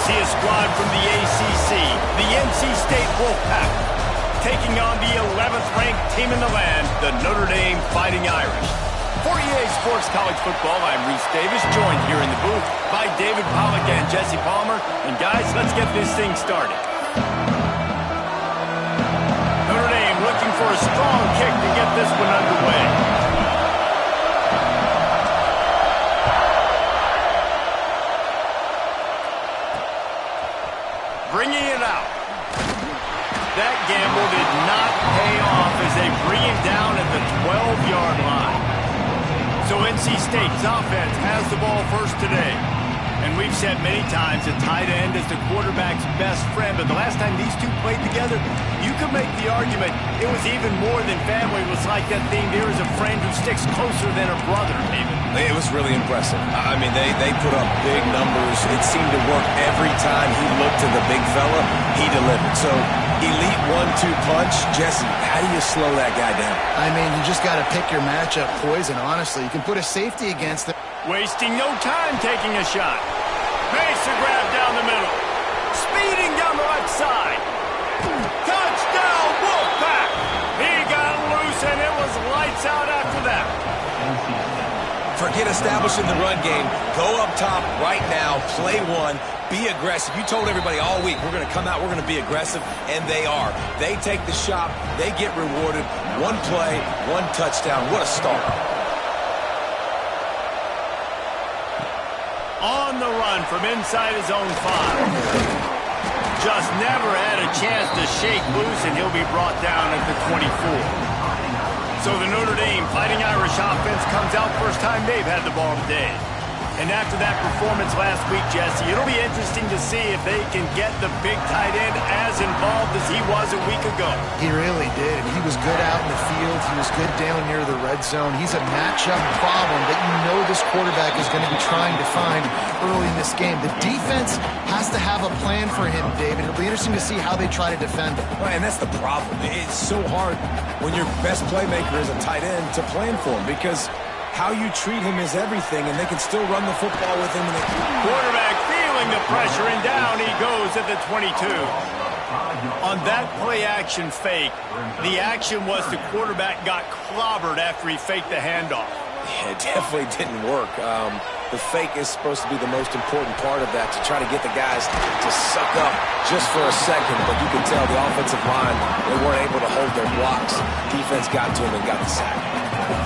see a squad from the ACC, the NC State Wolfpack, taking on the 11th ranked team in the land, the Notre Dame Fighting Irish. For EA Sports College Football, I'm Reese Davis, joined here in the booth by David Pollack and Jesse Palmer. And guys, let's get this thing started. Notre Dame looking for a strong kick to get this one underway. Bringing it out. That gamble did not pay off as they bring it down at the 12-yard line. So NC State's offense has the ball first today. And we've said many times a tight end is the quarterback's best friend. But the last time these two played together, you could make the argument it was even more than family. It was like that thing, there is a friend who sticks closer than a brother, David. It was really impressive. I mean, they put up big numbers. It seemed to work every time he looked to the big fella. He delivered. So, elite 1-2 punch. Jesse, how do you slow that guy down? I mean, you just got to pick your matchup poison, honestly. You can put a safety against them. Wasting no time taking a shot. Makes a grab down the middle. Speeding down the left side. Touchdown, Wolfpack! He got loose, and it was lights out after that. Forget establishing the run game. Go up top right now. Play one. Be aggressive. You told everybody all week, we're going to come out, we're going to be aggressive, and they are. They take the shot. They get rewarded. One play, one touchdown. What a start. On the run from inside his own 5. Just never had a chance to shake loose, and he'll be brought down at the 24. So the Notre Dame Fighting Irish offense comes out first time they've had the ball today. And after that performance last week, Jesse, it'll be interesting to see if they can get the big tight end as involved as he was a week ago. He really did. He was good out in the field. He was good down near the red zone. He's a matchup problem that you know this quarterback is going to be trying to find early in this game. The defense has to have a plan for him, David. It'll be interesting to see how they try to defend him. Right, and that's the problem. It's so hard when your best playmaker is a tight end to plan for him because how you treat him is everything, and they can still run the football with him. Quarterback feeling the pressure, and down he goes at the 22. On that play-action fake, the action was the quarterback got clobbered after he faked the handoff. Yeah, it definitely didn't work. The fake is supposed to be the most important part of that, to try to get the guys to suck up just for a second. But you can tell the offensive line, they weren't able to hold their blocks. Defense got to him and got the sack.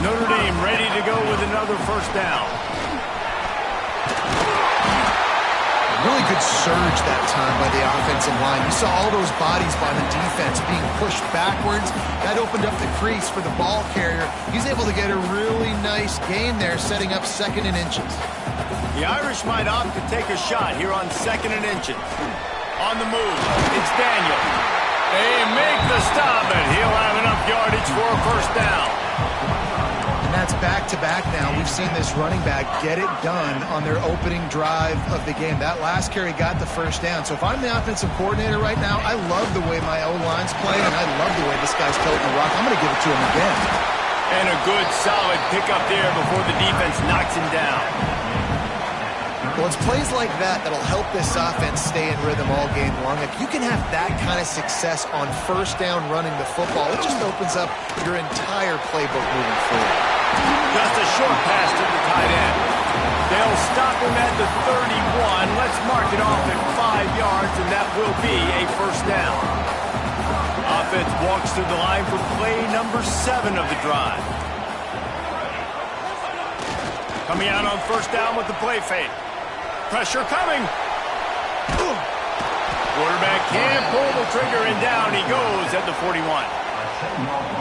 Notre Dame ready to go with another first down. Really good surge that time by the offensive line. You saw all those bodies by the defense being pushed backwards. That opened up the crease for the ball carrier. He's able to get a really nice gain there, setting up 2nd and inches. The Irish might opt to take a shot here on 2nd and inches. On the move, it's Daniel. They make the stop, and he'll have enough yardage for a first down. And that's back-to-back now. We've seen this running back get it done on their opening drive of the game. That last carry got the first down. So if I'm the offensive coordinator right now, I love the way my O-line's playing, and I love the way this guy's toting the rock. I'm going to give it to him again. And a good, solid pickup there before the defense knocks him down. Well, it's plays like that that'll help this offense stay in rhythm all game long. If you can have that kind of success on first down running the football, it just opens up your entire playbook moving forward. Just a short pass to the tight end. They'll stop him at the 31. Let's mark it off at 5 yards, and that will be a first down. Offense walks through the line for play number 7 of the drive. Coming out on first down with the play fake. Pressure coming. Quarterback can't pull the trigger, and down he goes at the 41.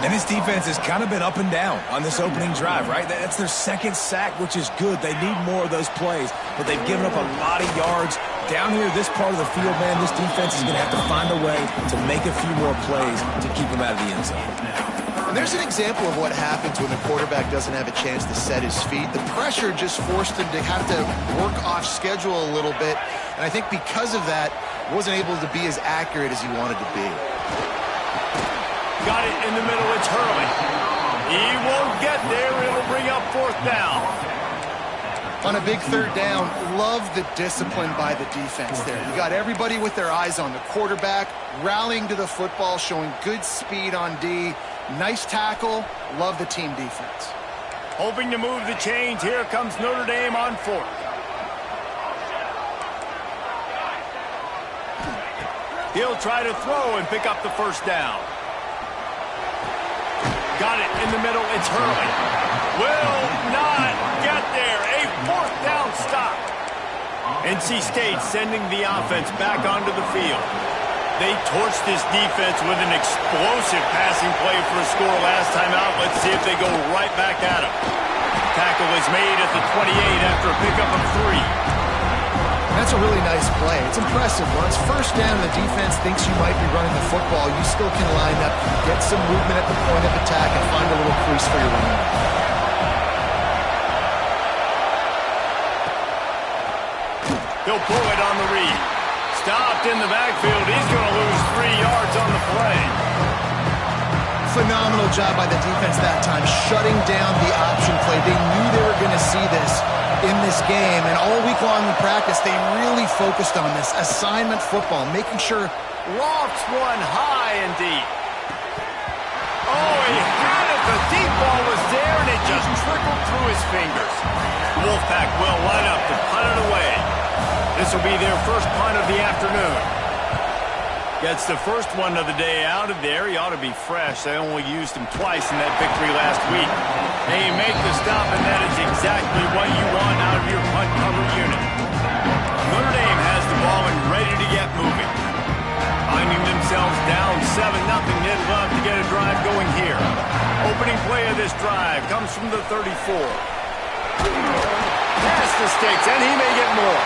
And this defense has kind of been up and down on this opening drive, right? That's their 2nd sack, which is good. They need more of those plays, but they've given up a lot of yards. Down here, this part of the field, man, this defense is going to have to find a way to make a few more plays to keep them out of the end zone. And there's an example of what happens when the quarterback doesn't have a chance to set his feet. The pressure just forced him to have to work off schedule a little bit. And I think because of that, wasn't able to be as accurate as he wanted to be. Got it in the middle, it's Hurley. He won't get there, it'll bring up 4th down. On a big third down, love the discipline by the defense there. You got everybody with their eyes on the quarterback, rallying to the football, showing good speed on D. Nice tackle. Love the team defense. Hoping to move the chains. Here comes Notre Dame on fourth. He'll try to throw and pick up the first down. Got it in the middle. It's Hurley. Will not get there. A fourth down stop. NC State sending the offense back onto the field. They torched this defense with an explosive passing play for a score last time out. Let's see if they go right back at him. Tackle is made at the 28 after a pickup of 3. That's a really nice play. It's impressive. Once first down, the defense thinks you might be running the football. You still can line up, get some movement at the point of attack, and find a little crease for your running. He'll pull it on the read. Stopped in the backfield. He's going to lose 3 yards on the play. Phenomenal job by the defense that time, shutting down the option play. They knew they were going to see this in this game, and all week long in practice, they really focused on this assignment football, making sure. Lofts one high and deep. Oh, he had it. The deep ball was there, and it just trickled through his fingers. The Wolfpack will line up to punt it away. This will be their first punt of the afternoon. Gets the first one of the day out of there. He ought to be fresh. They only used him twice in that victory last week. They make the stop, and that is exactly what you want out of your punt cover unit. Notre Dame has the ball and ready to get moving. Finding themselves down 7-0, they'd love to get a drive going here. Opening play of this drive comes from the 34. Pass the sticks, and he may get more.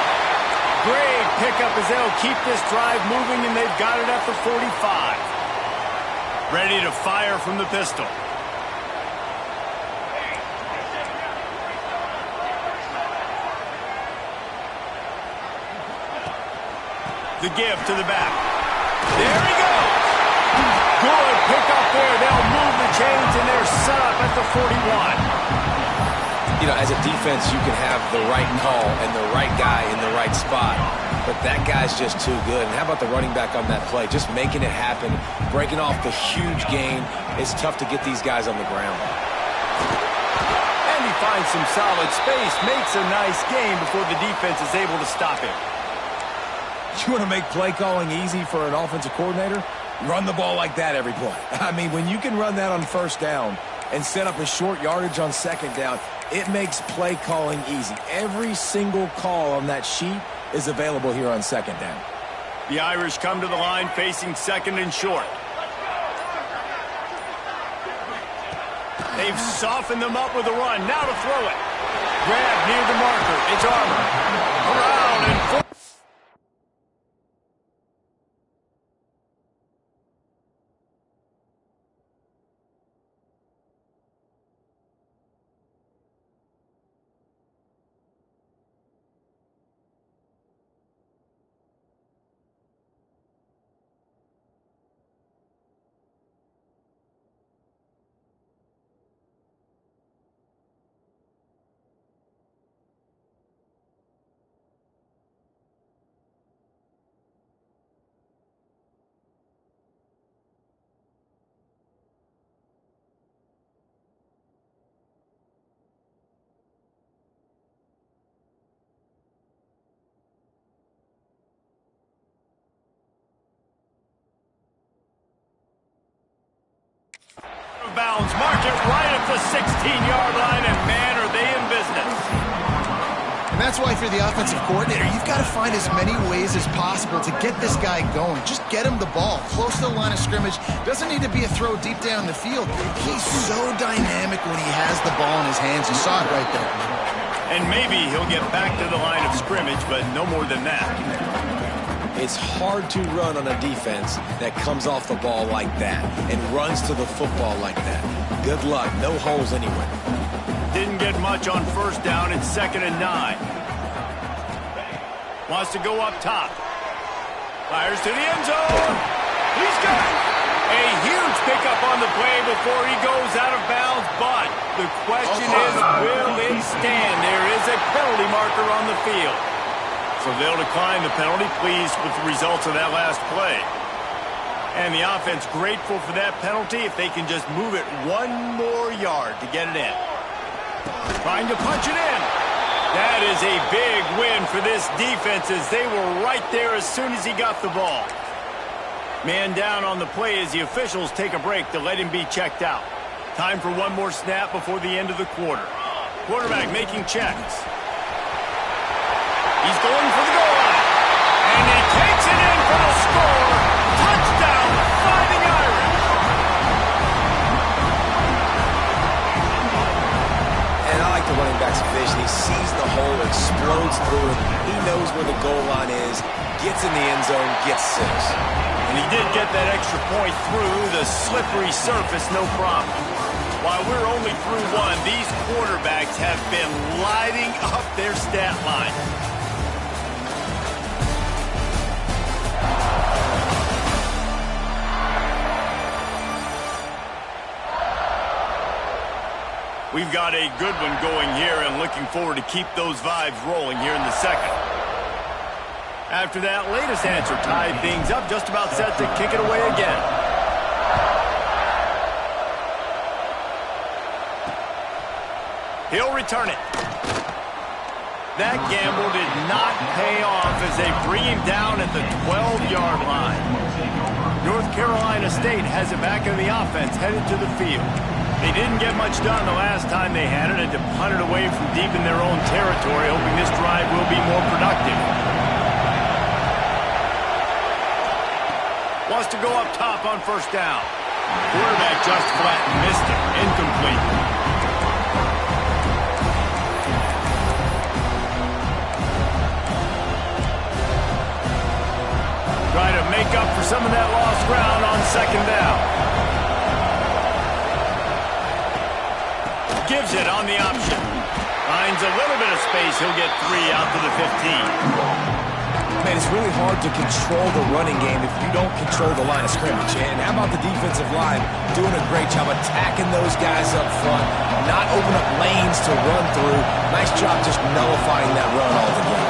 Great pickup as they'll keep this drive moving, and they've got it at the 45. Ready to fire from the pistol. The give to the back. There he goes. Good pickup there. They'll move the chains, and they're set up at the 41. You know, as a defense, you can have the right call and the right guy in the right spot, but that guy's just too good. And how about the running back on that play? Just making it happen, breaking off the huge gain. It's tough to get these guys on the ground. And he finds some solid space, makes a nice gain before the defense is able to stop him. You want to make play calling easy for an offensive coordinator? Run the ball like that every play. I mean, when you can run that on first down and set up a short yardage on second down, it makes play calling easy. Every single call on that sheet is available here on second down. The Irish come to the line facing second and short. They've softened them up with a run. Now to throw it. Grab near the marker. It's Armour. Around and forward. Bounds, mark it right at the 16-yard line, and man, are they in business. And that's why if you're the offensive coordinator, you've got to find as many ways as possible to get this guy going. Just get him the ball close to the line of scrimmage. Doesn't need to be a throw deep down the field. He's so dynamic when he has the ball in his hands. You saw it right there. And maybe he'll get back to the line of scrimmage, but no more than that. It's hard to run on a defense that comes off the ball like that and runs to the football like that. Good luck. No holes anywhere. Didn't get much on first down. It's 2nd and 9. Wants to go up top. Fires to the end zone. He's got it. A huge pickup on the play before he goes out of bounds, but the question is, will it stand? There is a penalty marker on the field. So they'll decline the penalty, pleased with the results of that last play. And the offense grateful for that penalty if they can just move it one more yard to get it in. Trying to punch it in. That is a big win for this defense as they were right there as soon as he got the ball. Man down on the play as the officials take a break to let him be checked out. Time for one more snap before the end of the quarter. Quarterback making checks. He's going for the goal line. And he takes it in for the score. Touchdown, Fighting Irish. And I like the running back's vision. He sees the hole, explodes through it. He knows where the goal line is, gets in the end zone, gets 6. And he did get that extra point through the slippery surface, no problem. While we're only through one, these quarterbacks have been lighting up their stat line. We've got a good one going here and looking forward to keep those vibes rolling here in the second. After that latest answer tied things up, just about set to kick it away again. He'll return it. That gamble did not pay off as they bring him down at the 12-yard line. North Carolina State has it back in the offense, headed to the field. They didn't get much done the last time they had it and to punt it away from deep in their own territory, hoping this drive will be more productive. Wants to go up top on first down. Quarterback just flat and missed it. Incomplete. Trying to make up for some of that lost ground on second down. Gives it on the option. Finds a little bit of space. He'll get 3 out to the 15. Man, it's really hard to control the running game if you don't control the line of scrimmage. And how about the defensive line doing a great job attacking those guys up front, not open up lanes to run through. Nice job just nullifying that run altogether.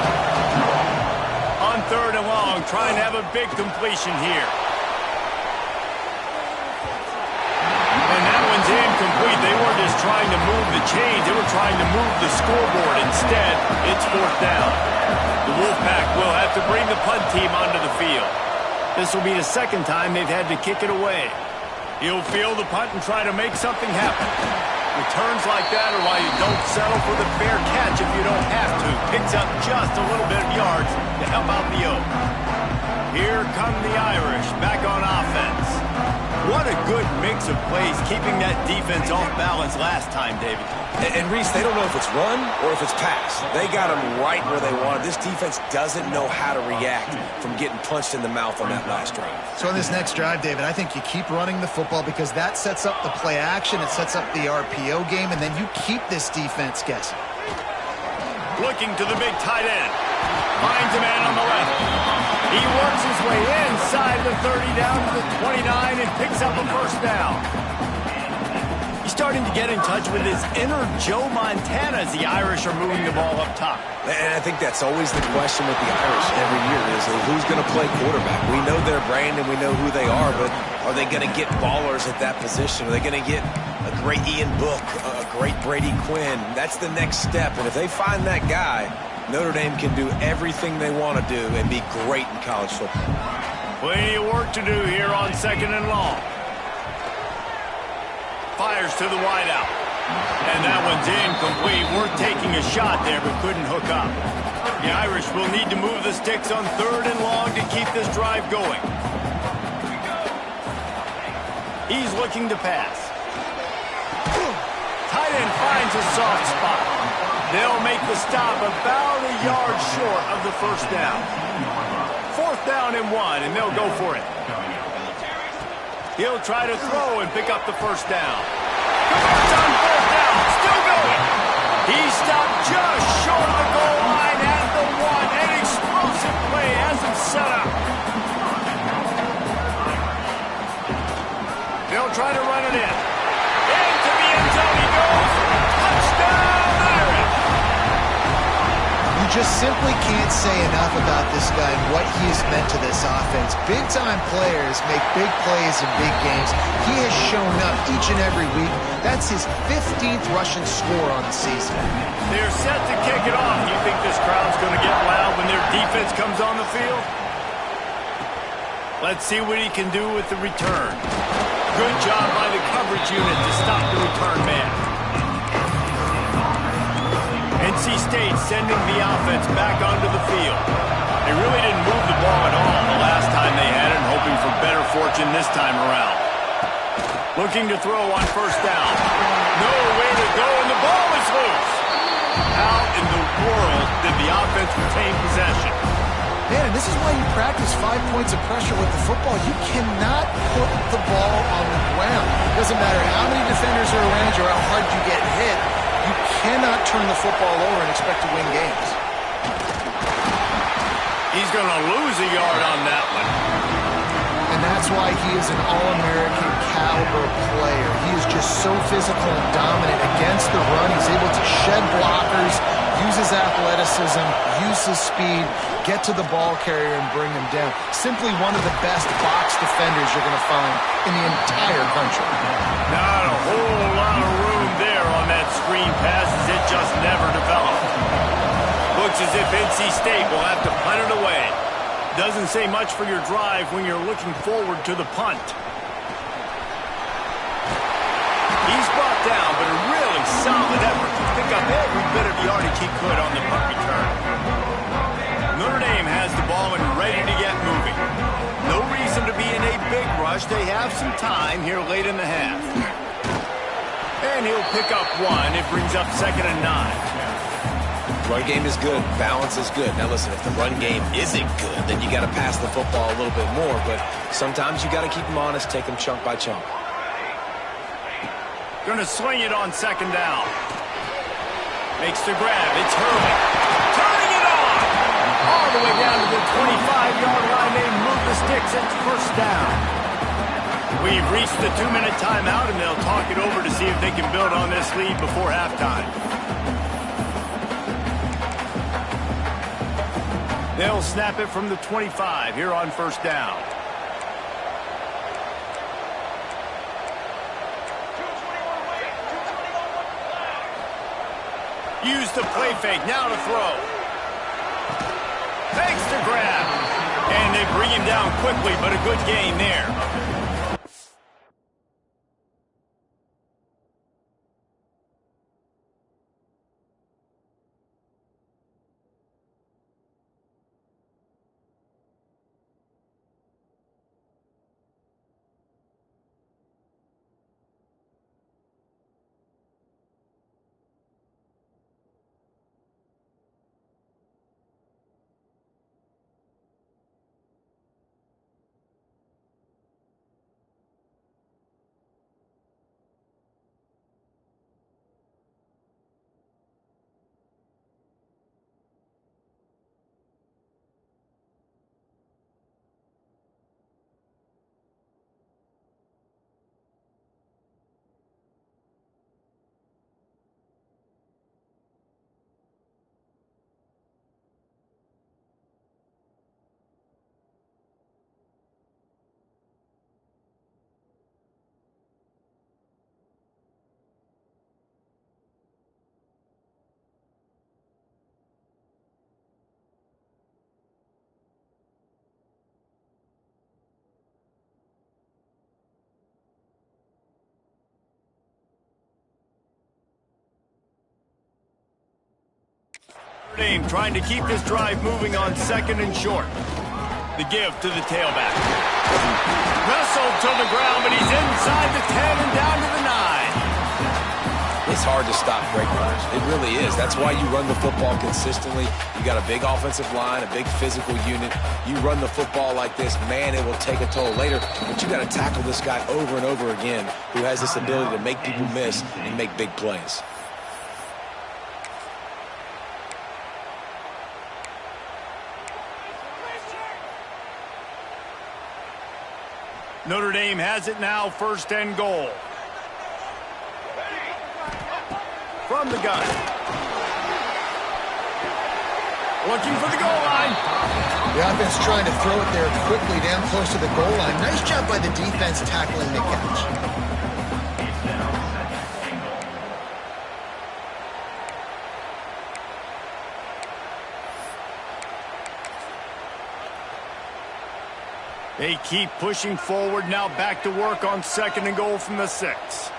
On third and long, trying to have a big completion here. And that one's incomplete. They weren't just trying to move the chains. They were trying to move the scoreboard. Instead, it's fourth down. The Wolfpack will have to bring the punt team onto the field. This will be the second time they've had to kick it away. He'll field the punt and try to make something happen. Returns like that are why you don't settle for the fair catch if you don't have to. Picks up just a little bit of yards to help out the Oak. Here come the Irish back on offense. What a good mix of plays, keeping that defense off balance last time, David. And Reese, they don't know if it's run or if it's pass. They got them right where they wanted. This defense doesn't know how to react from getting punched in the mouth on that last drive. So on this next drive, David, I think you keep running the football because that sets up the play action, it sets up the RPO game, and then you keep this defense guessing. Looking to the big tight end. Finds a man on the left. He works his way inside the 30 down to the 29 and picks up a first down. He's starting to get in touch with his inner Joe Montana as the Irish are moving the ball up top. And I think that's always the question with the Irish every year is who's going to play quarterback. We know their brand and we know who they are, but are they going to get ballers at that position? Are they going to get a great Ian Book, a great Brady Quinn? That's the next step. And if they find that guy, Notre Dame can do everything they want to do and be great in college football. Plenty of work to do here on second and long. Fires to the wideout. And that one's incomplete. Worth taking a shot there, but couldn't hook up. The Irish will need to move the sticks on third and long to keep this drive going. He's looking to pass. Tight end finds a soft spot. They'll make the stop about a yard short of the first down. Fourth down and 1, and they'll go for it. He'll try to throw and pick up the first down. Converts on fourth down, still going. He stopped just short of the goal line at the 1. An explosive play has him set up. just simply can't say enough about this guy and what he has meant to this offense. Big-time players make big plays in big games. He has shown up each and every week. That's his 15th rushing score on the season. They're set to kick it off. You think this crowd's going to get loud when their defense comes on the field? Let's see what he can do with the return. Good job by the coverage unit to stop the return man. NC State sending the offense back onto the field. They really didn't move the ball at all the last time they had it, hoping for better fortune this time around. Looking to throw on first down. Nowhere to go, and the ball is loose. How in the world did the offense retain possession? Man, this is why you practice 5 points of pressure with the football. You cannot put the ball on the ground. It doesn't matter how many defenders are around you or how hard you get hit. You cannot turn the football over and expect to win games. He's going to lose a yard on that one. And that's why he is an All-American caliber player. He is just so physical and dominant against the run. He's able to shed blockers, use his athleticism, use his speed, get to the ball carrier and bring him down. Simply one of the best box defenders you're going to find in the entire country. Not a whole lot of room there on that screen pass as it just never developed. Looks as if NC State will have to punt it away. Doesn't say much for your drive when you're looking forward to the punt. He's brought down, but a really solid effort to pick up every bit of yardage he could on the punt return. Notre Dame has the ball and ready to get moving. No reason to be in a big rush. They have some time here late in the half. And he'll pick up one. It brings up 2nd and 9. Run game is good. Balance is good. Now listen, if the run game isn't good, then you got to pass the football a little bit more. But sometimes you got to keep them honest, take them chunk by chunk. Going to swing it on 2nd down. Makes the grab. It's Hurley. Turning it on. All the way down to the 25-yard line. They move the sticks. It's 1st down. We've reached the 2-minute timeout, and they'll talk it over to see if they can build on this lead before halftime. They'll snap it from the 25 here on 1st down. Use the play fake, now to throw. Fakes the grab. And they bring him down quickly, but a good gain there. Dame trying to keep this drive moving on 2nd and short. The give to the tailback. Wrestled to the ground, but he's inside the 10 and down to the 9. It's hard to stop great runners. It really is. That's why you run the football consistently. You got a big offensive line, a big physical unit. You run the football like this, man, it will take a toll later. But you got to tackle this guy over and over again who has this ability to make people miss and make big plays. Notre Dame has it now, 1st and goal. From the gun. looking for the goal line. The offense trying to throw it there quickly down close to the goal line. Nice job by the defense tackling the catch. They keep pushing forward, now back to work on 2nd and goal from the 6.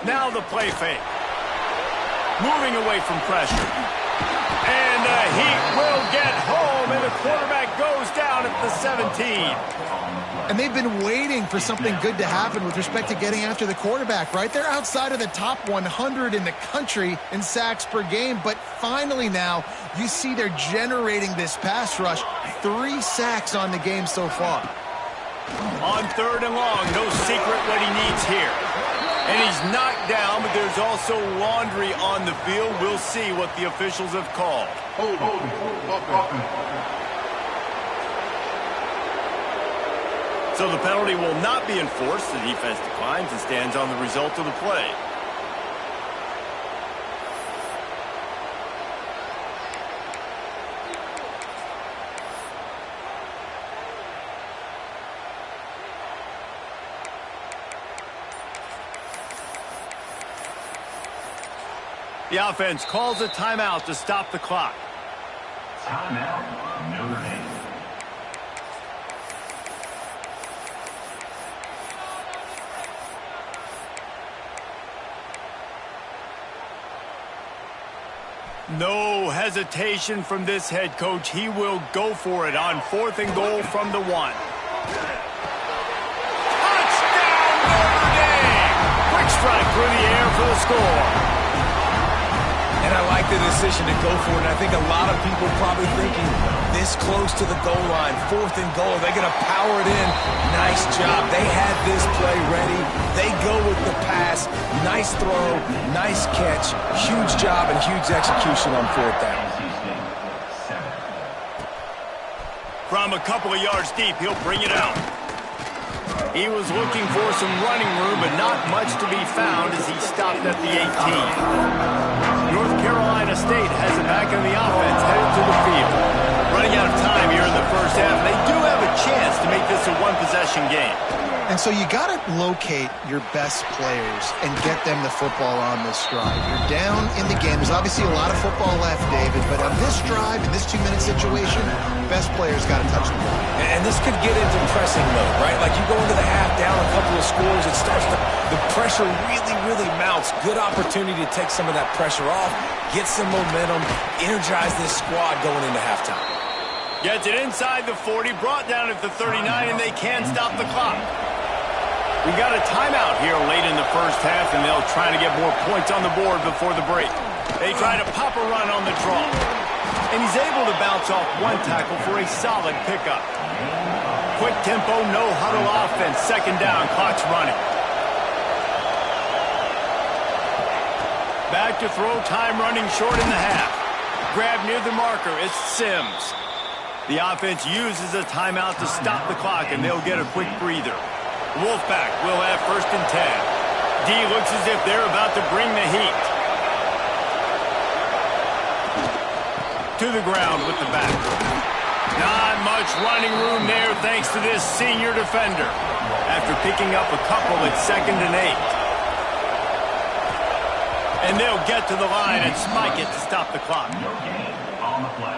Now the play fake. Moving away from pressure. And the Heat will get home, and the quarterback goes down at the 17. And they've been waiting for something good to happen with respect to getting after the quarterback, right? They're outside of the top 100 in the country in sacks per game, but finally now you see they're generating this pass rush. 3 sacks on the game so far. On 3rd and long, no secret what he needs here. And he's knocked down, but there's also laundry on the field. We'll see what the officials have called. So the penalty will not be enforced. The defense declines and stands on the result of the play. The offense calls a timeout to stop the clock. Timeout, Notre Dame. No hesitation from this head coach. He will go for it on 4th and goal from the 1. Touchdown, Notre Dame! Quick strike through the air for the score. And I like the decision to go for it. And I think a lot of people probably thinking this close to the goal line, 4th and goal, they're going to power it in. Nice job. They had this play ready. They go with the pass. Nice throw, nice catch. Huge job and huge execution on 4th down. From a couple of yards deep, he'll bring it out. He was looking for some running room, but not much to be found as he stopped at the 18. North Carolina State has it back in the offense, headed to the field. Running out of time here in the first half. They do have a chance to make this a one-possession game. And so you got to locate your best players and get them the football on this drive. You're down in the game. There's obviously a lot of football left, David, but on this drive, in this 2-minute situation, best players got to touch the ball. And this could get into pressing mode, right? Like you go into the half, down a couple of scores, it starts to, the pressure really mounts. Good opportunity to take some of that pressure off, get some momentum, energize this squad going into halftime. Gets it inside the 40, brought down at the 39, and they can stop the clock. We got a timeout here late in the first half, and they'll try to get more points on the board before the break. They try to pop a run on the draw. And he's able to bounce off one tackle for a solid pickup. Quick tempo, no huddle offense. 2nd down, clock's running. Back to throw, time running short in the half. Grab near the marker, it's Sims. The offense uses a timeout to stop the clock, and they'll get a quick breather. Wolfpack will have 1st and 10. D looks as if they're about to bring the heat. To the ground with the back. Not much running room there thanks to this senior defender. After picking up a couple at 2nd and 8. And they'll get to the line and spike it to stop the clock. No gain on the play.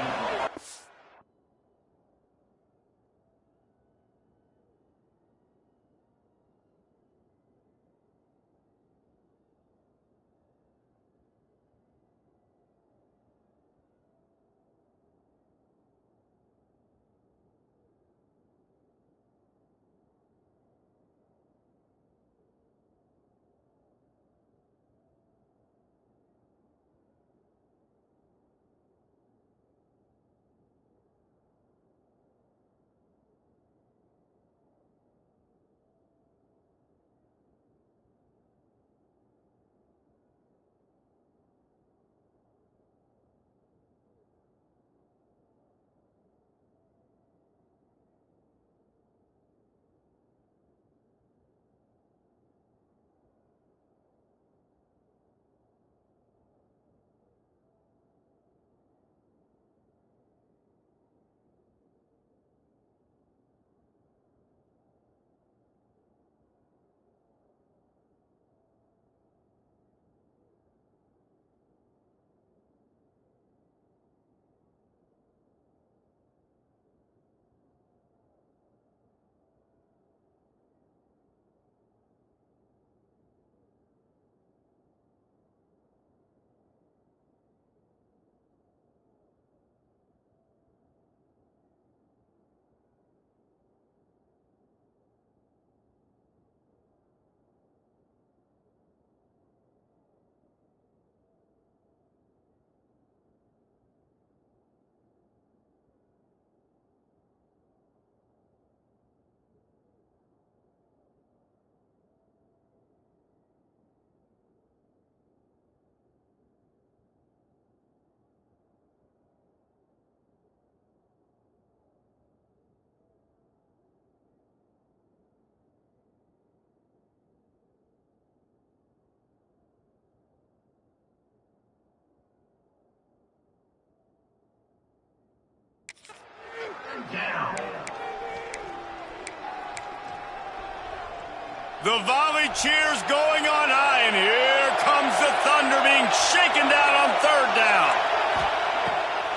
The volley cheers going on high, and here comes the thunder being shaken down on third down.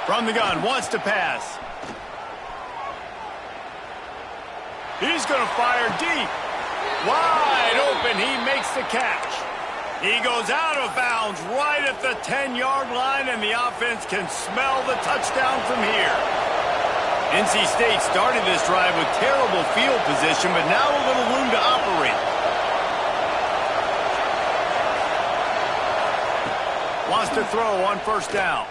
From the gun, wants to pass. He's going to fire deep. Wide open, he makes the catch. He goes out of bounds right at the 10-yard line, and the offense can smell the touchdown from here. NC State started this drive with terrible field position, but now a little room to operate. Wants to throw on first down.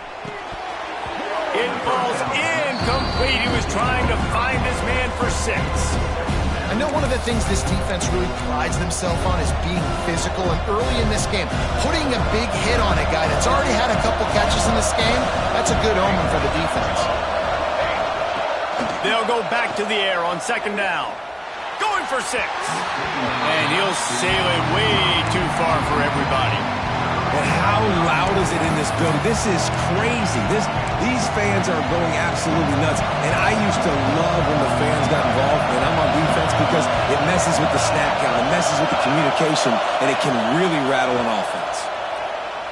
It falls incomplete. He was trying to find his man for 6. I know one of the things this defense really prides themselves on is being physical, and early in this game, putting a big hit on a guy that's already had a couple catches in this game, that's a good omen for the defense. They'll go back to the air on second down. Going for 6. And he'll sail it way too far for everybody. And how loud is it in this building? This is crazy. These fans are going absolutely nuts. And I used to love when the fans got involved, and I'm on defense, because it messes with the snap count, it messes with the communication, and it can really rattle an offense.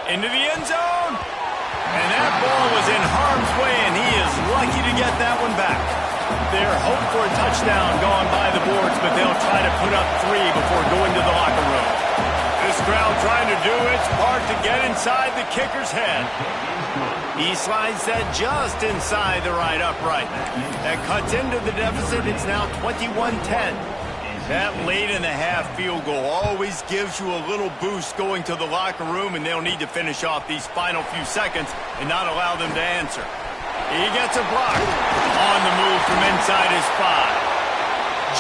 Into the end zone. And that ball was in harm's way, and he is lucky to get that one back. They're hoping for a touchdown going by the boards, but they'll try to put up 3 before going to the locker room. This crowd trying to do its part to get inside the kicker's head. He slides that just inside the right upright. That cuts into the deficit. It's now 21-10. That late in the half field goal always gives you a little boost going to the locker room, and they'll need to finish off these final few seconds and not allow them to answer. He gets a block on the move from inside his 5.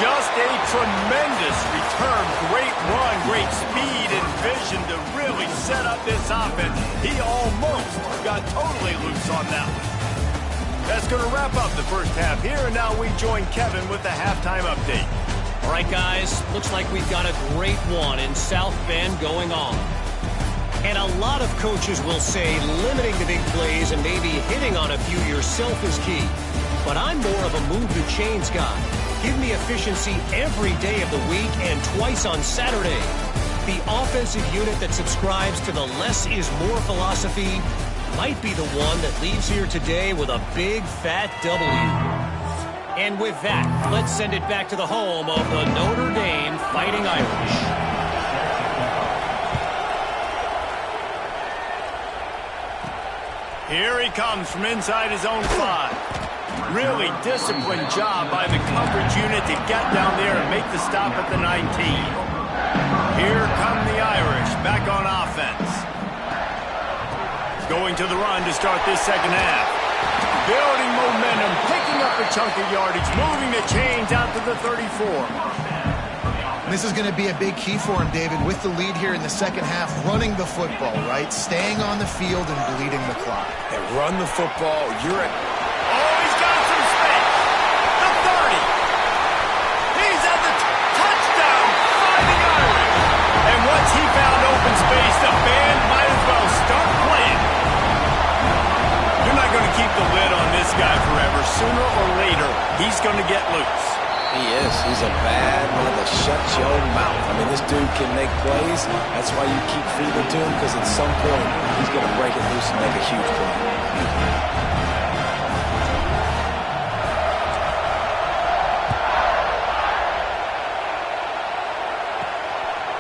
Just a tremendous return. Great run, great speed and vision to really set up this offense. He almost got totally loose on that one. That's going to wrap up the first half here, and now we join Kevin with the halftime update. All right, guys, looks like we've got a great one in South Bend going on. And a lot of coaches will say limiting the big plays and maybe hitting on a few yourself is key. But I'm more of a move the chains guy. Give me efficiency every day of the week and twice on Saturday. The offensive unit that subscribes to the less is more philosophy might be the one that leaves here today with a big fat W. And with that, let's send it back to the home of the Notre Dame Fighting Irish. Here he comes from inside his own 5. Really disciplined job by the coverage unit to get down there and make the stop at the 19. Here come the Irish back on offense. Going to the run to start this second half. Building momentum, picking up a chunk of yardage, moving the chains out to the 34. This is going to be a big key for him, David, with the lead here in the second half, running the football, right? Staying on the field and bleeding the clock. And run the football. You're at... Oh, he's got some space. The 30. He's at the touchdown, Fighting Irish. And once he found open space, the band might as well start playing. You're not going to keep the lid on this guy forever. Sooner or later, he's going to get loose. He is. He's a bad man to shut your mouth. I mean, this dude can make plays. That's why you keep feeding to him, because at some point, he's going to break it loose and make a huge play.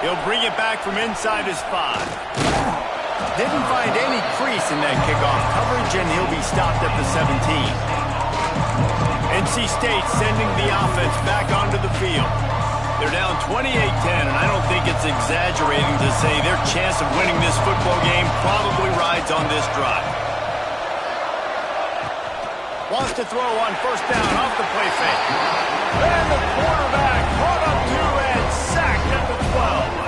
He'll bring it back from inside his 5. Didn't find any crease in that kickoff coverage, and he'll be stopped at the 17. NC State sending the offense back onto the field. They're down 28-10, and I don't think it's exaggerating to say their chance of winning this football game probably rides on this drive. Wants to throw on first down off the play fake. And the quarterback brought up 2 and sacked at the 12.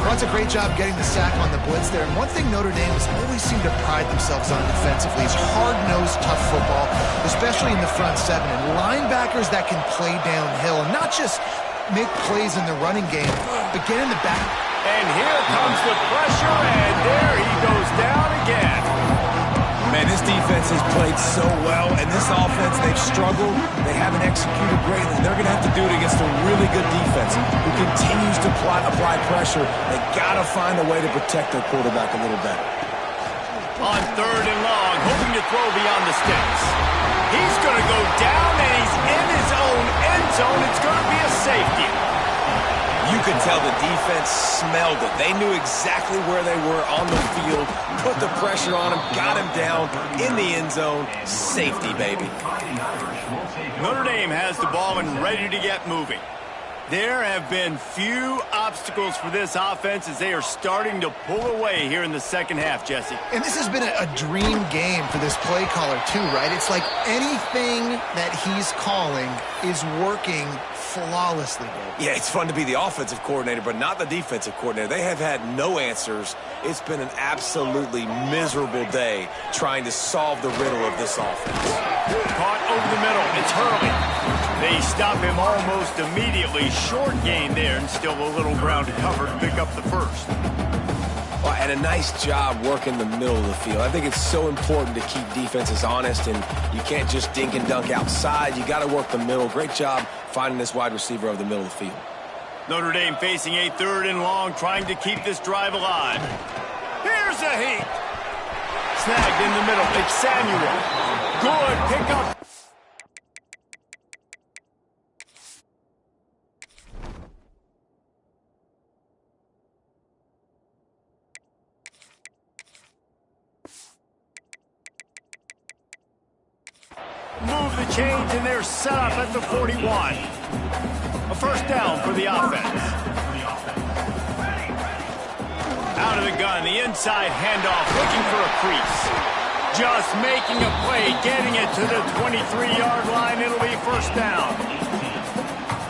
Well, that's a great job getting the sack on the blitz there. And one thing Notre Dame has always seemed to pride themselves on defensively is hard-nosed, tough football, especially in the front 7. And linebackers that can play downhill and not just make plays in the running game, but get in the back. And here comes the pressure, and there he goes down again. Man, this defense defense has played so well, and this offense, they've struggled. They haven't executed greatly. They're going to have to do it against a really good defense who continues to apply pressure. They got to find a way to protect their quarterback a little better. On 3rd and long, hoping to throw beyond the sticks. He's going to go down, and he's in his own end zone. It's going to be a safety. You could tell the defense smelled it. They knew exactly where they were on the field, put the pressure on him, got him down in the end zone. Safety, baby. Notre Dame has the ball and ready to get moving. There have been few obstacles for this offense as they are starting to pull away here in the second half, Jesse. And this has been a dream game for this play caller too, right? It's like anything that he's calling is working flawlessly. Yeah, it's fun to be the offensive coordinator, but not the defensive coordinator. They have had no answers. It's been an absolutely miserable day trying to solve the riddle of this offense. Caught over the middle. It's Hurley. They stop him almost immediately. Short gain there, and still a little ground to cover to pick up the first. Well, and a nice job working the middle of the field. I think it's so important to keep defenses honest, and you can't just dink and dunk outside. You got to work the middle. Great job finding this wide receiver over the middle of the field. Notre Dame facing a 3rd and long, trying to keep this drive alive. Here's a heat. Snagged in the middle. It's Samuel. Good pickup. Move the chains, and they're set up at the 41. A first down for the offense. Out of the gun, the inside handoff, looking for a crease. Just making a play, getting it to the 23-yard line. It'll be first down.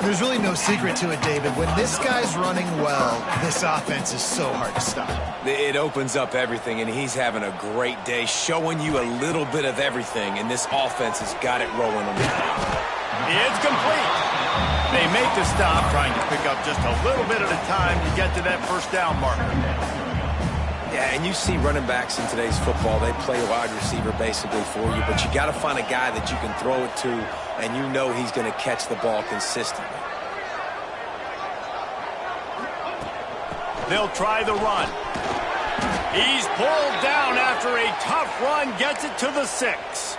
There's really no secret to it, David. When this guy's running well, this offense is so hard to stop. It opens up everything, and he's having a great day, showing you a little bit of everything, and this offense has got it rolling on the ground. It's complete. They make the stop, trying to pick up just a little bit at a time to get to that first down marker. Yeah, and you see running backs in today's football, they play a wide receiver basically for you, but you got to find a guy that you can throw it to, and you know he's going to catch the ball consistently. They'll try the run. He's pulled down after a tough run, gets it to the 6.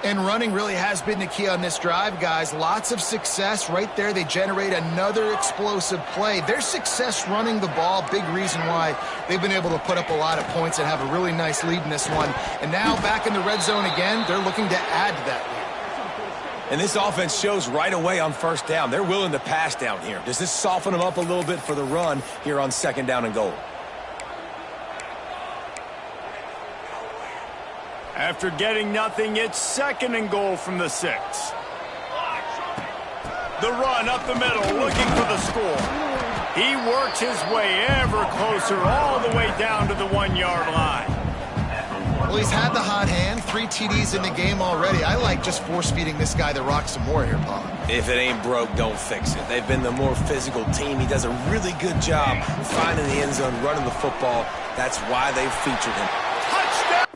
And running really has been the key on this drive, guys. Lots of success right there. They generate another explosive play. Their success running the ball, big reason why they've been able to put up a lot of points and have a really nice lead in this one. And now back in the red zone again, they're looking to add to that lead. And this offense shows right away on first down. They're willing to pass down here. Does this soften them up a little bit for the run here on 2nd down and goal? After getting nothing, it's 2nd and goal from the 6. The run up the middle, looking for the score. He works his way ever closer, all the way down to the 1-yard line. Well, he's had the hot hand, 3 TDs in the game already. I like just force-feeding this guy the rock some more here, Paul. If it ain't broke, don't fix it. They've been the more physical team. He does a really good job finding the end zone, running the football. That's why they've featured him. Touchdown!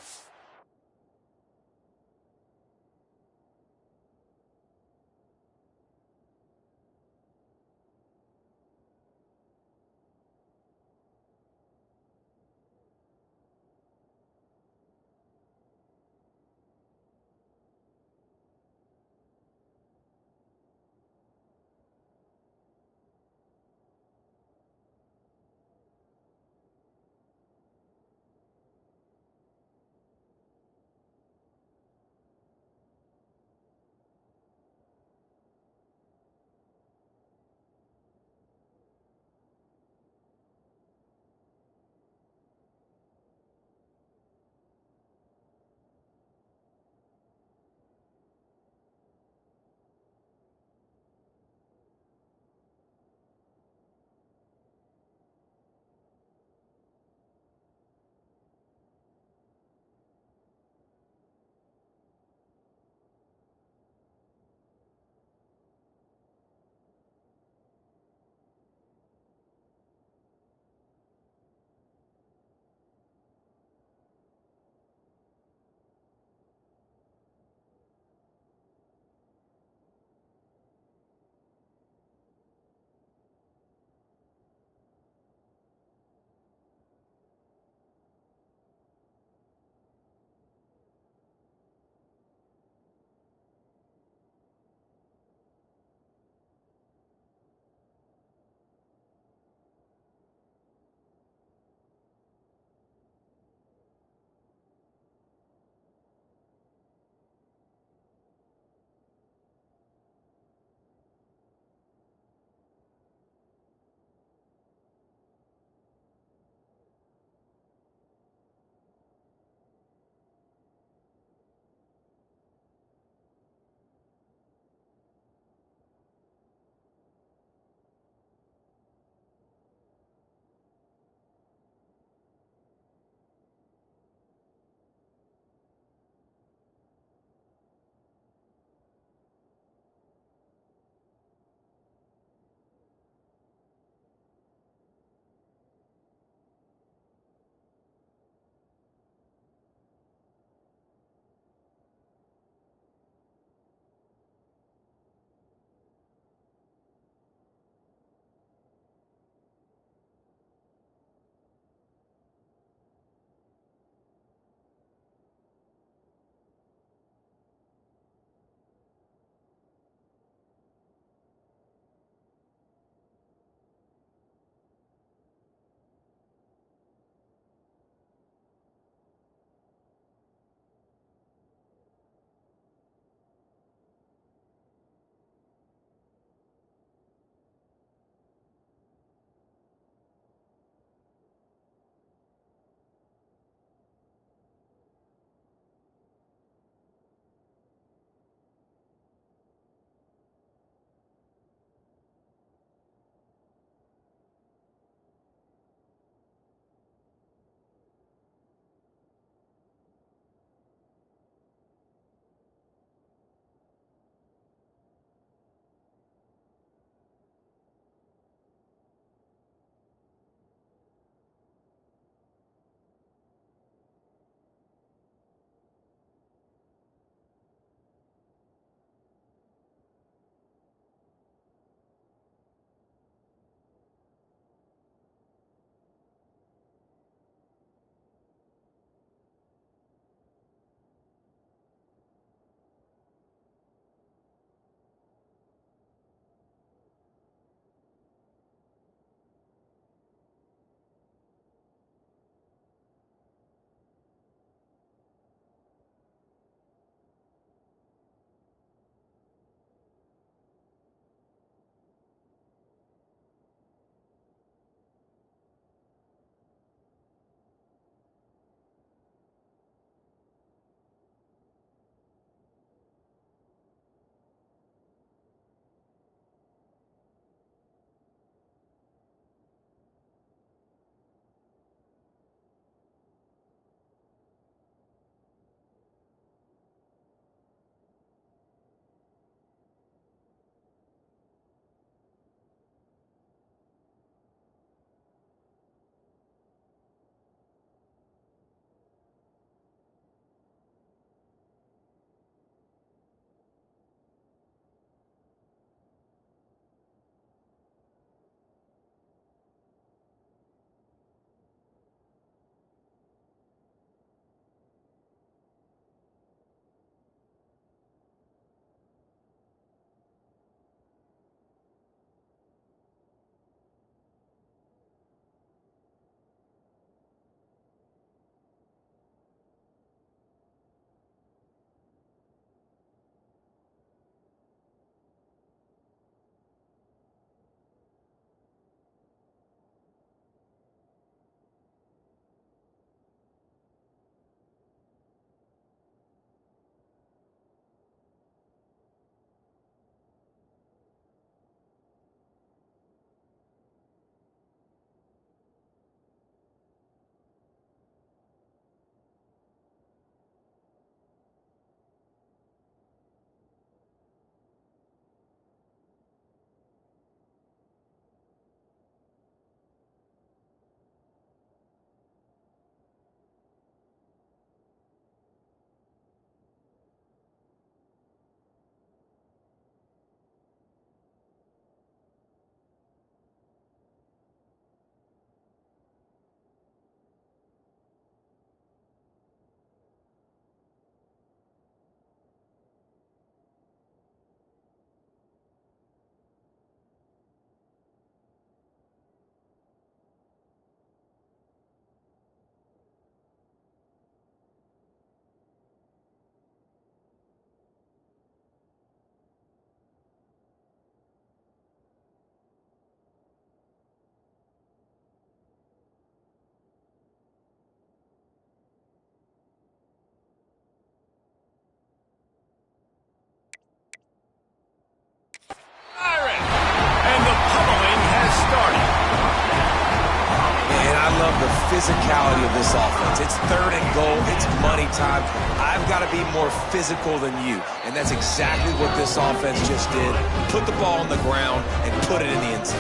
physicality of this offense. It's 3rd and goal. It's money time. I've got to be more physical than you. And that's exactly what this offense just did. Put the ball on the ground and put it in the end zone.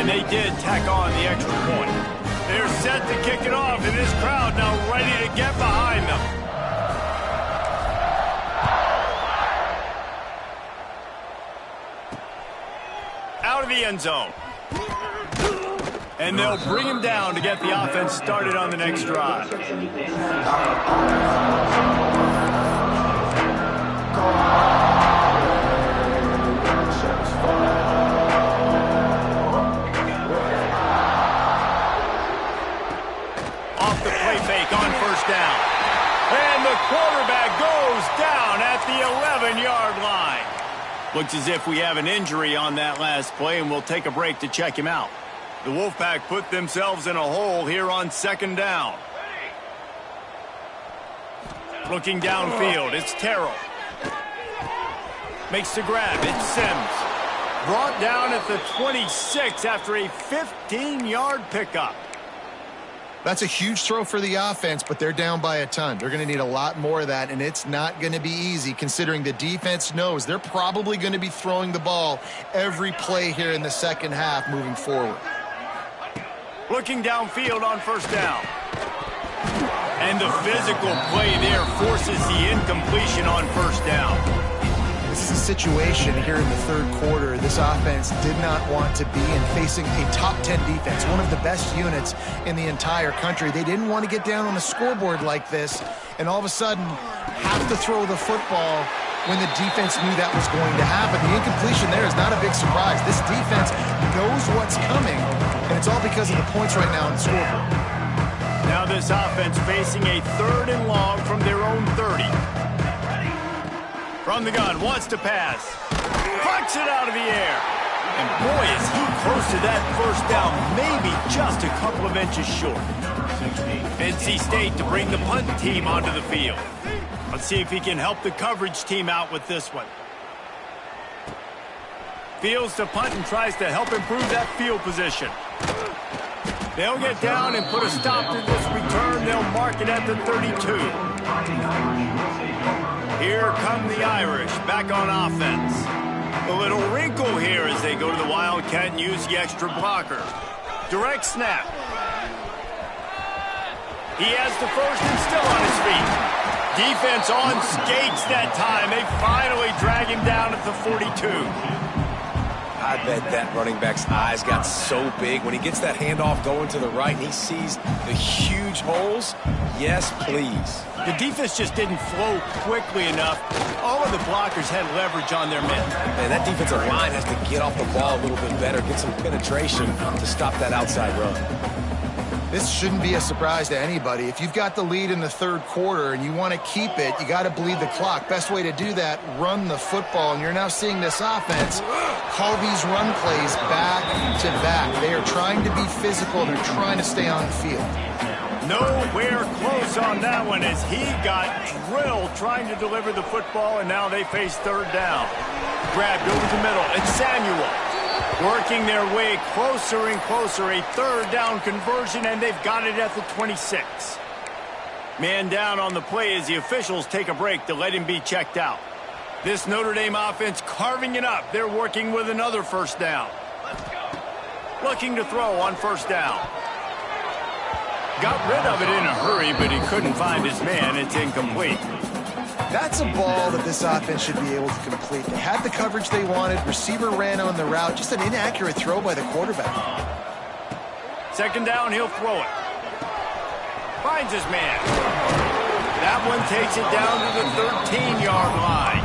And they did tack on the extra point. They're set to kick it off, and this crowd now ready to get behind them. Out of the end zone. And they'll bring him down to get the offense started on the next drive. Off the play fake on first down. And the quarterback goes down at the 11-yard line. Looks as if we have an injury on that last play, and we'll take a break to check him out. The Wolfpack put themselves in a hole here on 2nd down. Looking downfield, it's Terrell. Makes the grab, it's Sims. Brought down at the 26 after a 15-yard pickup. That's a huge throw for the offense, but they're down by a ton. They're going to need a lot more of that, and it's not going to be easy considering the defense knows they're probably going to be throwing the ball every play here in the second half moving forward. Looking downfield on first down. And the physical play there forces the incompletion on first down. This is a situation here in the 3rd quarter this offense did not want to be in, facing a top 10 defense, one of the best units in the entire country. They didn't want to get down on the scoreboard like this and all of a sudden have to throw the football when the defense knew that was going to happen. The incompletion there is not a big surprise. This defense knows what's coming, and it's all because of the points right now on the scoreboard. Now this offense facing a 3rd and long from their own 30. From the gun, wants to pass. Pucks it out of the air. And boy, is he close to that first down, maybe just a couple of inches short. NC State to bring the punt team onto the field. Let's see if he can help the coverage team out with this one. Fields to punt and tries to help improve that field position. They'll get down and put a stop to this return. They'll mark it at the 32. Here come the Irish back on offense. A little wrinkle here as they go to the Wildcat and use the extra blocker. Direct snap. He has the first and still on his feet. Defense on skates that time. They finally drag him down at the 42. I bet that running back's eyes got so big when he gets that handoff going to the right and he sees the huge holes. Yes, please. The defense just didn't flow quickly enough. All of the blockers had leverage on their men. Man, that defensive line has to get off the ball a little bit better, get some penetration to stop that outside run. This shouldn't be a surprise to anybody. If you've got the lead in the 3rd quarter and you want to keep it, you got to bleed the clock. Best way to do that, run the football. And you're now seeing this offense call these run plays back to back. They are trying to be physical. They're trying to stay on the field. Nowhere close on that one as he got drilled trying to deliver the football, and now they face 3rd down. Grabbed over the middle. It's Samuel. Working their way closer and closer. A 3rd down conversion, and they've got it at the 26. Man down on the play as the officials take a break to let him be checked out. This Notre Dame offense carving it up. They're working with another first down. Looking to throw on first down. Got rid of it in a hurry, but he couldn't find his man. It's incomplete. That's a ball that this offense should be able to complete. They had the coverage they wanted. Receiver ran on the route. Just an inaccurate throw by the quarterback. 2nd down, he'll throw it. Finds his man. That one takes it down to the 13-yard line.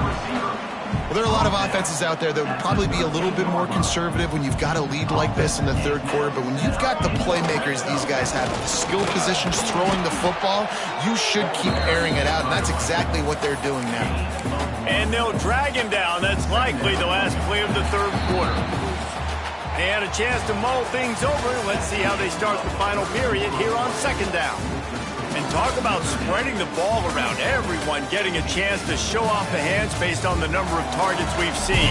Well, there are a lot of offenses out there that would probably be a little bit more conservative when you've got a lead like this in the 3rd quarter. But when you've got the playmakers these guys have, the skill positions throwing the football, you should keep airing it out. And that's exactly what they're doing now. And they'll drag him down. That's likely the last play of the 3rd quarter. They had a chance to mull things over. Let's see how they start the final period here on 2nd down. And talk about spreading the ball around. Everyone getting a chance to show off the hands based on the number of targets we've seen.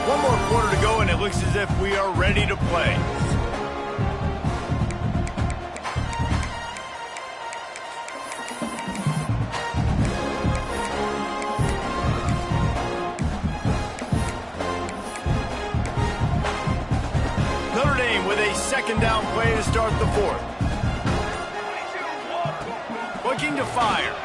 One more quarter to go and it looks as if we are ready to play. Notre Dame with a second down play to start the fourth. Looking to fire.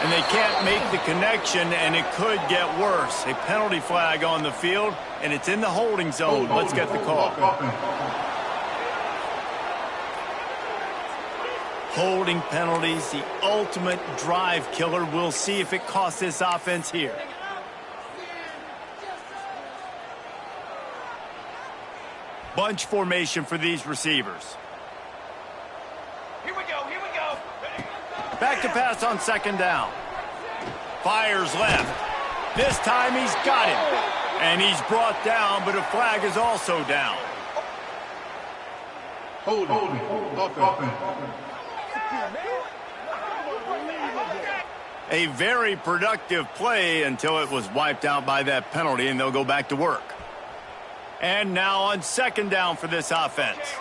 And they can't make the connection, and it could get worse. A penalty flag on the field, and it's in the holding zone. Let's get the call. Holding penalties, the ultimate drive killer. We'll see if it costs this offense here. Bunch formation for these receivers. Here we go, here we go. Back to pass on second down. Fires left. This time he's got him. And he's brought down, but a flag is also down. Hold it. A very productive play until it was wiped out by that penalty, and they'll go back to work. And now on second down for this offense.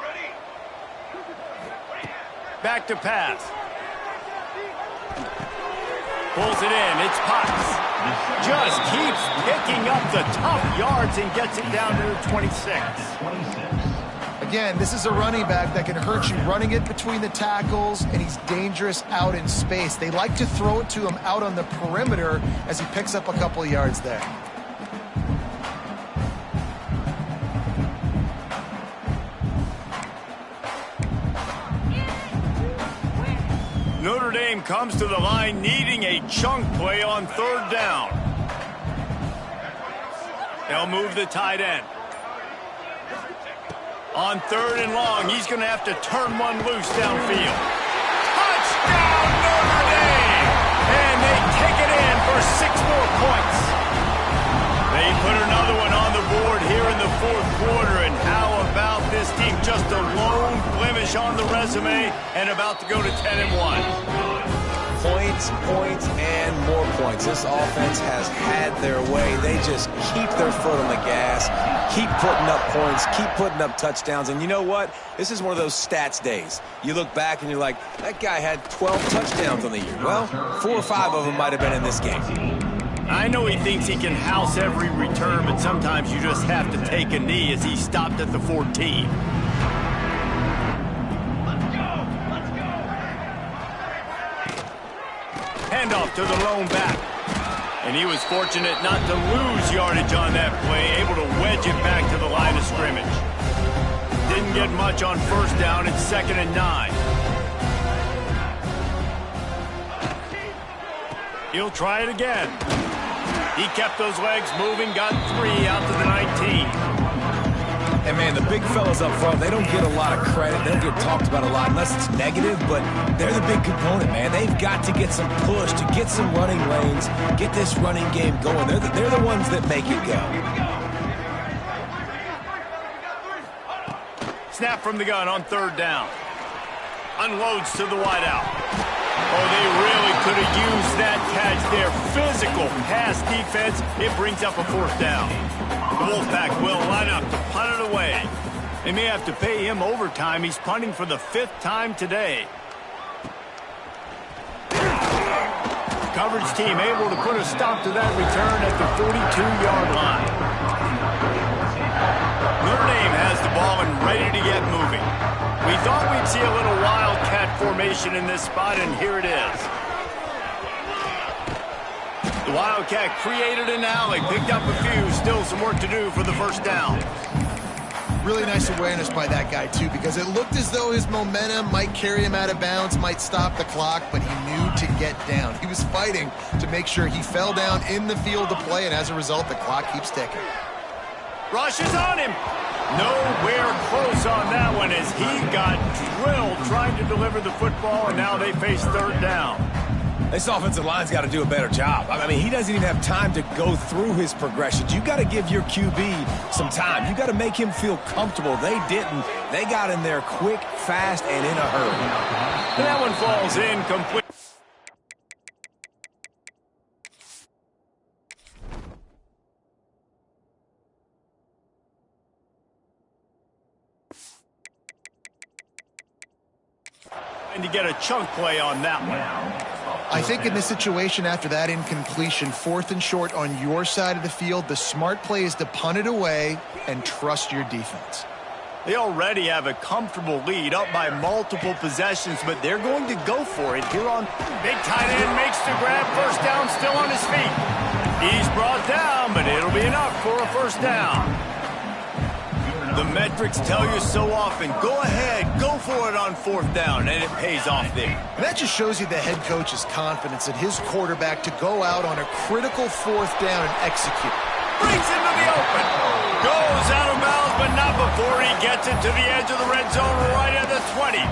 Back to pass. Pulls it in. It's Potts. Just keeps picking up the tough yards and gets it down to the 26. Again, this is a running back that can hurt you running it between the tackles, and he's dangerous out in space. They like to throw it to him out on the perimeter as he picks up a couple of yards there. Notre Dame comes to the line needing a chunk play on third down. They'll move the tight end. On third and long, he's going to have to turn one loose downfield. Touchdown, Notre Dame! And they take it in for 6 more points. They put another one on the board here in the fourth quarter, and how about this team? Just a lone blemish on the resume and about to go to 10-1. Points, and more points. This offense has had their way. They just keep their foot on the gas, keep putting up points, keep putting up touchdowns. And you know what? This is one of those stats days. You look back and you're like, that guy had 12 touchdowns on the year. Well, 4 or 5 of them might have been in this game. I know he thinks he can house every return, but sometimes you just have to take a knee as he stopped at the 14. Handoff to the lone back. And he was fortunate not to lose yardage on that play, able to wedge it back to the line of scrimmage. Didn't get much on first down. It's 2nd and 9. He'll try it again. He kept those legs moving, got 3 out to the 19. And, man, the big fellas up front, they don't get a lot of credit. They don't get talked about a lot unless it's negative, but they're the big component, man. They've got to get some push, to get some running lanes, get this running game going. They're the ones that make it go. Snap from the gun on third down. Unloads to the wideout. Oh, they really could have used that catch there. Physical pass defense. It brings up a 4th down. The Wolfpack will line up to punt it away. They may have to pay him overtime. He's punting for the 5th time today. Coverage team able to put a stop to that return at the 42-yard line. Notre Dame has the ball and ready to get moving. We thought we'd see a little wildcat formation in this spot, and here it is. The Wildcat created an alley, picked up a few, still some work to do for the first down. Really nice awareness by that guy, too, because it looked as though his momentum might carry him out of bounds, might stop the clock, but he knew to get down. He was fighting to make sure he fell down in the field to play, and as a result, the clock keeps ticking. Rush is on him. Nowhere close on that one as he got drilled trying to deliver the football, and now they face third down. This offensive line's got to do a better job. I mean, he doesn't even have time to go through his progressions. You got to give your QB some time. You got to make him feel comfortable. They didn't. They got in there quick, fast, and in a hurry. And that one falls incomplete. and to get a chunk play on that one. I think in this situation after that incompletion, 4th and short on your side of the field, the smart play is to punt it away and trust your defense. They already have a comfortable lead up by multiple possessions, but they're going to go for it here on. Big tight end makes the grab, first down, still on his feet. He's brought down, but it'll be enough for a first down. The metrics tell you so often, go ahead, go for it on 4th down, and it pays off there. And that just shows you the head coach's confidence in his quarterback to go out on a critical 4th down and execute. Brings into the open. Goes out of bounds, but not before he gets it to the edge of the red zone right at the 20.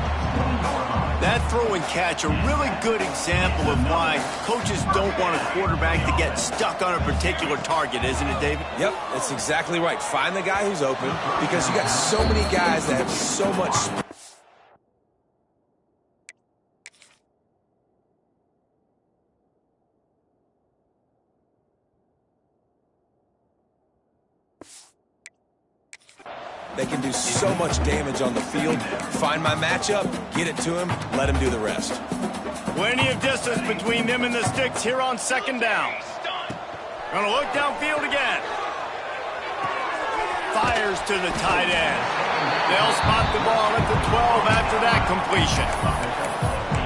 That throw and catch, a really good example of why coaches don't want a quarterback to get stuck on a particular target, isn't it, David? Yep, that's exactly right. Find the guy who's open because you got so many guys that have so much speed. They can do so much damage on the field. Find my matchup, get it to him, let him do the rest. Plenty of distance between them and the sticks here on 2nd down. Gonna look downfield again. Fires to the tight end. They'll spot the ball at the 12 after that completion.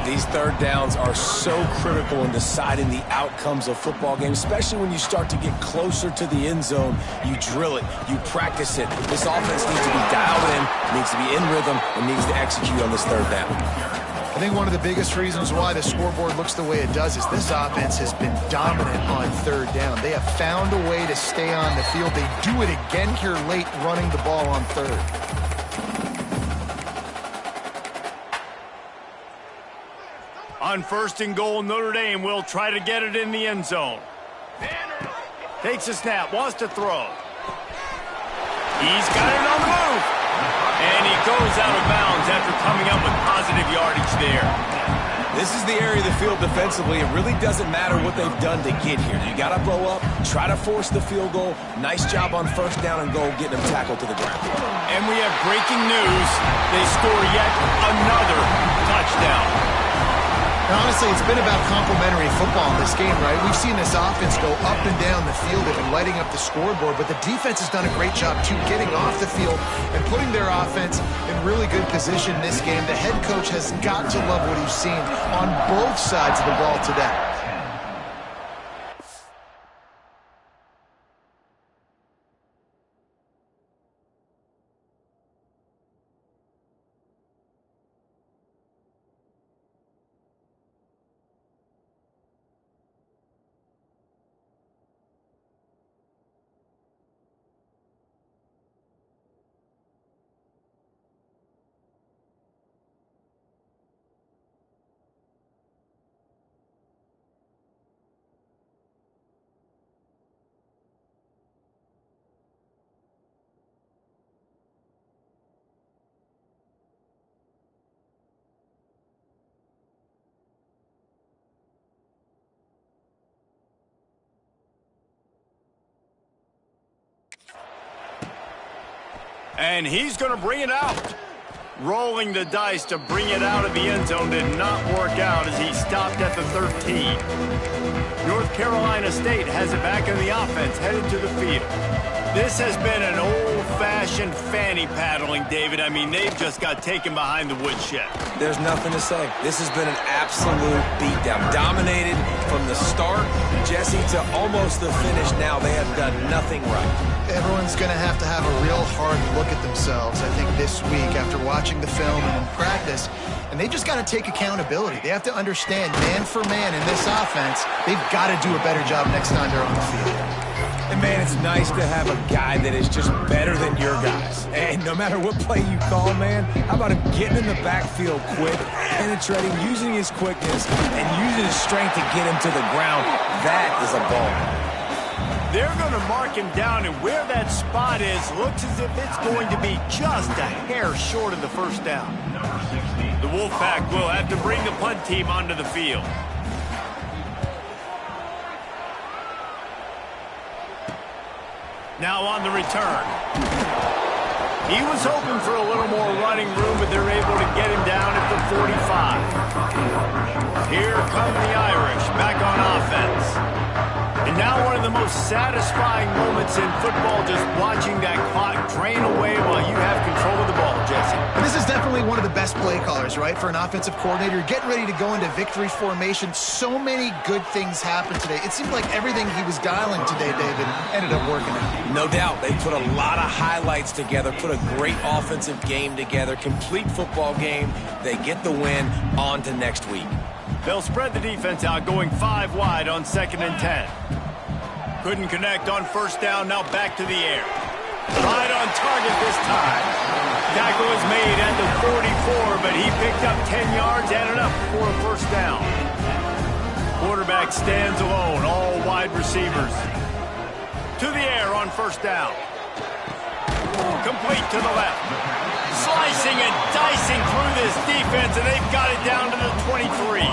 These 3rd downs are so critical in deciding the outcomes of football games, especially when you start to get closer to the end zone. You drill it, you practice it. This offense needs to be dialed in, needs to be in rhythm, and needs to execute on this 3rd down. I think one of the biggest reasons why the scoreboard looks the way it does is this offense has been dominant on 3rd down. They have found a way to stay on the field. They do it again here late, running the ball on 3rd. On 1st and goal, Notre Dame will try to get it in the end zone. Takes a snap, wants to throw. He's got it on the move. And he goes out of bounds after coming up with positive yardage there. This is the area of the field defensively. It really doesn't matter what they've done to get here. You got to blow up, try to force the field goal. Nice job on 1st down and goal, getting them tackled to the ground. And we have breaking news. They score yet another touchdown. And honestly, it's been about complementary football in this game, right? We've seen this offense go up and down the field. They've been lighting up the scoreboard, but the defense has done a great job, too, getting off the field and putting their offense in really good position in this game. The head coach has got to love what he's seen on both sides of the ball today. And he's going to bring it out. Rolling the dice to bring it out of the end zone did not work out as he stopped at the 13. North Carolina State has it back in the offense, headed to the field. This has been an old-fashioned fanny paddling, David. I mean, they've just got taken behind the woodshed. There's nothing to say. This has been an absolute beatdown. Dominated from the start, Jesse, to almost the finish now. They have done nothing right. Everyone's going to have a real hard look at themselves, I think, this week after watching the film and in practice. And they've just got to take accountability. They have to understand, man for man in this offense, they've got to do a better job next time they're on the field. And, man, it's nice to have a guy that is just better than your guys. And no matter what play you call, man, how about him getting in the backfield quick, penetrating, using his quickness, and using his strength to get him to the ground. That is a ball. They're going to mark him down, and where that spot is looks as if it's going to be just a hair short of the first down. The Wolfpack will have to bring the punt team onto the field. Now on the return. He was hoping for a little more running room, but they're able to get him down at the 45. Here come the Irish back on offense. And now one of the most satisfying moments in football, just watching that clock drain away while you have control of the ball, Jesse. And this is definitely one of the best play callers, right, for an offensive coordinator. You're getting ready to go into victory formation. So many good things happened today. It seemed like everything he was dialing today, David, ended up working out. No doubt. They put a lot of highlights together, put a great offensive game together, complete football game. They get the win. On to next week. They'll spread the defense out, going 5 wide on 2nd and 10. Couldn't connect on 1st down, now back to the air. Right on target this time. Tackle is made at the 44, but he picked up 10 yards and enough for a 1st down. Quarterback stands alone, all wide receivers. To the air on 1st down. Complete to the left. Slicing and dicing through this defense, and they've got it down to the 23.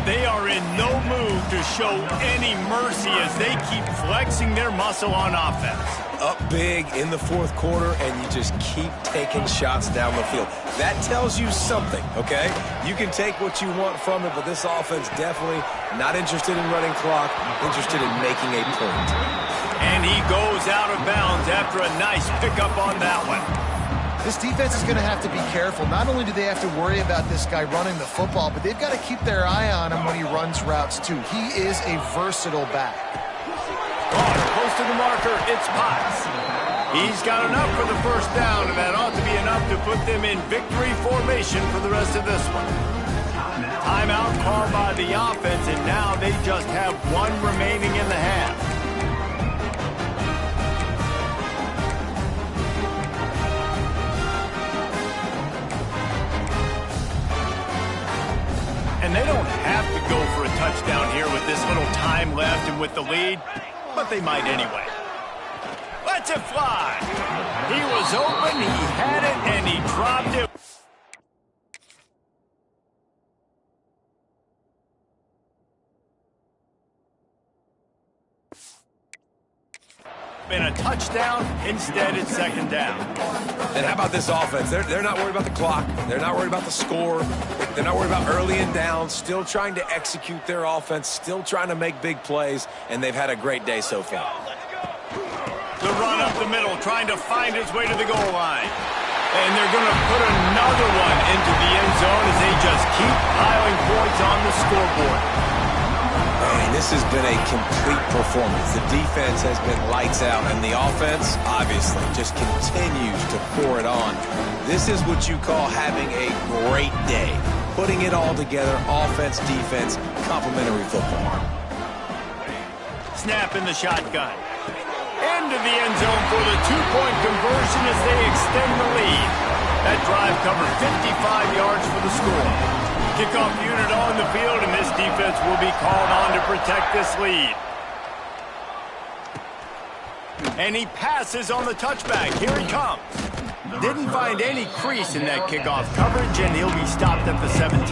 They are in no mood to show any mercy as they keep flexing their muscle on offense. Up big in the 4th quarter, and you just keep taking shots down the field. That tells you something, okay? You can take what you want from it, but this offense definitely not interested in running clock, interested in making a point. And he goes out of bounds after a nice pickup on that one. This defense is going to have to be careful. Not only do they have to worry about this guy running the football, but they've got to keep their eye on him when he runs routes, too. He is a versatile back. Close to the marker, it's Potts. He's got enough for the 1st down, and that ought to be enough to put them in victory formation for the rest of this one. Timeout called by the offense, and now they just have 1 remaining in the half. And they don't have to go for a touchdown here with this little time left and with the lead, but they might anyway. Let's it fly. He was open, he had it, and he dropped it. And a touchdown, instead it's 2nd down. And how about this offense? They're not worried about the clock. They're not worried about the score. They're not worried about early and down. Still trying to execute their offense. Still trying to make big plays. And they've had a great day so far. The run up the middle, trying to find his way to the goal line. And they're going to put another one into the end zone as they just keep piling points on the scoreboard. Man, this has been a complete performance. The defense has been lights out, and the offense, obviously, just continues to pour it on. This is what you call having a great day. Putting it all together, offense, defense, complementary football. Snap in the shotgun. Into the end zone for the 2-point conversion as they extend the lead. That drive covered 55 yards for the score. Kickoff unit on the field, and this defense will be called on to protect this lead. And he passes on the touchback. Here he comes. Didn't find any crease in that kickoff coverage, and he'll be stopped at the 17.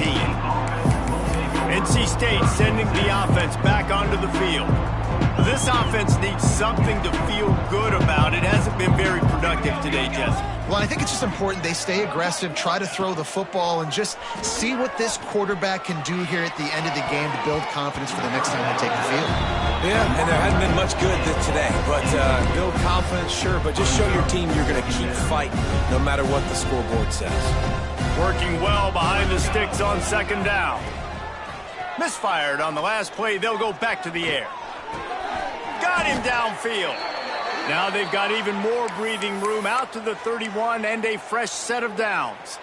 NC State sending the offense back onto the field. This offense needs something to feel good about. It hasn't been very productive today, Jesse. Well, I think it's just important they stay aggressive, try to throw the football, and just see what this quarterback can do here at the end of the game to build confidence for the next time they take the field. Yeah, and there hasn't been much good today. But build confidence, sure, but just show your team you're going to keep fighting no matter what the scoreboard says. Working well behind the sticks on 2nd down. Misfired on the last play. They'll go back to the air. Got him downfield. Now they've got even more breathing room out to the 31 and a fresh set of downs.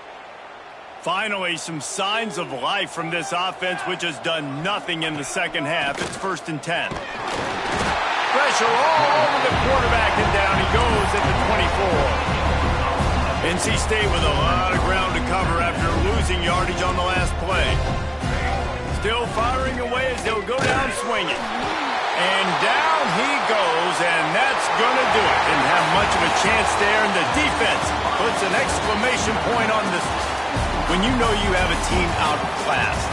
Finally, some signs of life from this offense, which has done nothing in the 2nd half. It's 1st and 10. Pressure all over the quarterback, and down he goes at the 24. NC State with a lot of ground to cover after losing yardage on the last play. Still firing away as they'll go down swinging. And down he goes, and that's going to do it. Didn't have much of a chance there, and the defense puts an exclamation point on this. When you know you have a team outclassed,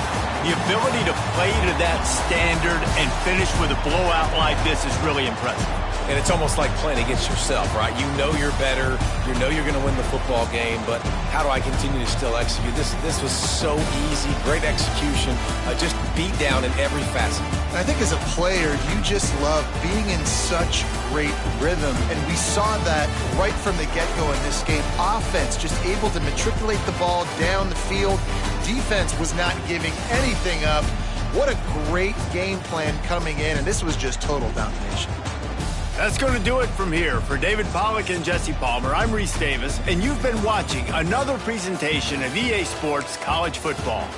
The ability to play to that standard and finish with a blowout like this is really impressive. And it's almost like playing against yourself, right? You know you're better. You know you're going to win the football game, but how do I continue to still execute? This was so easy, great execution, just beat down in every facet. And I think as a player, you just love being in such great rhythm, and we saw that right from the get-go in this game. Offense just able to matriculate the ball down the field. Defense was not giving anything up. What a great game plan coming in, and this was just total domination. That's going to do it from here. For David Pollack and Jesse Palmer, I'm Reese Davis, and you've been watching another presentation of EA Sports College Football.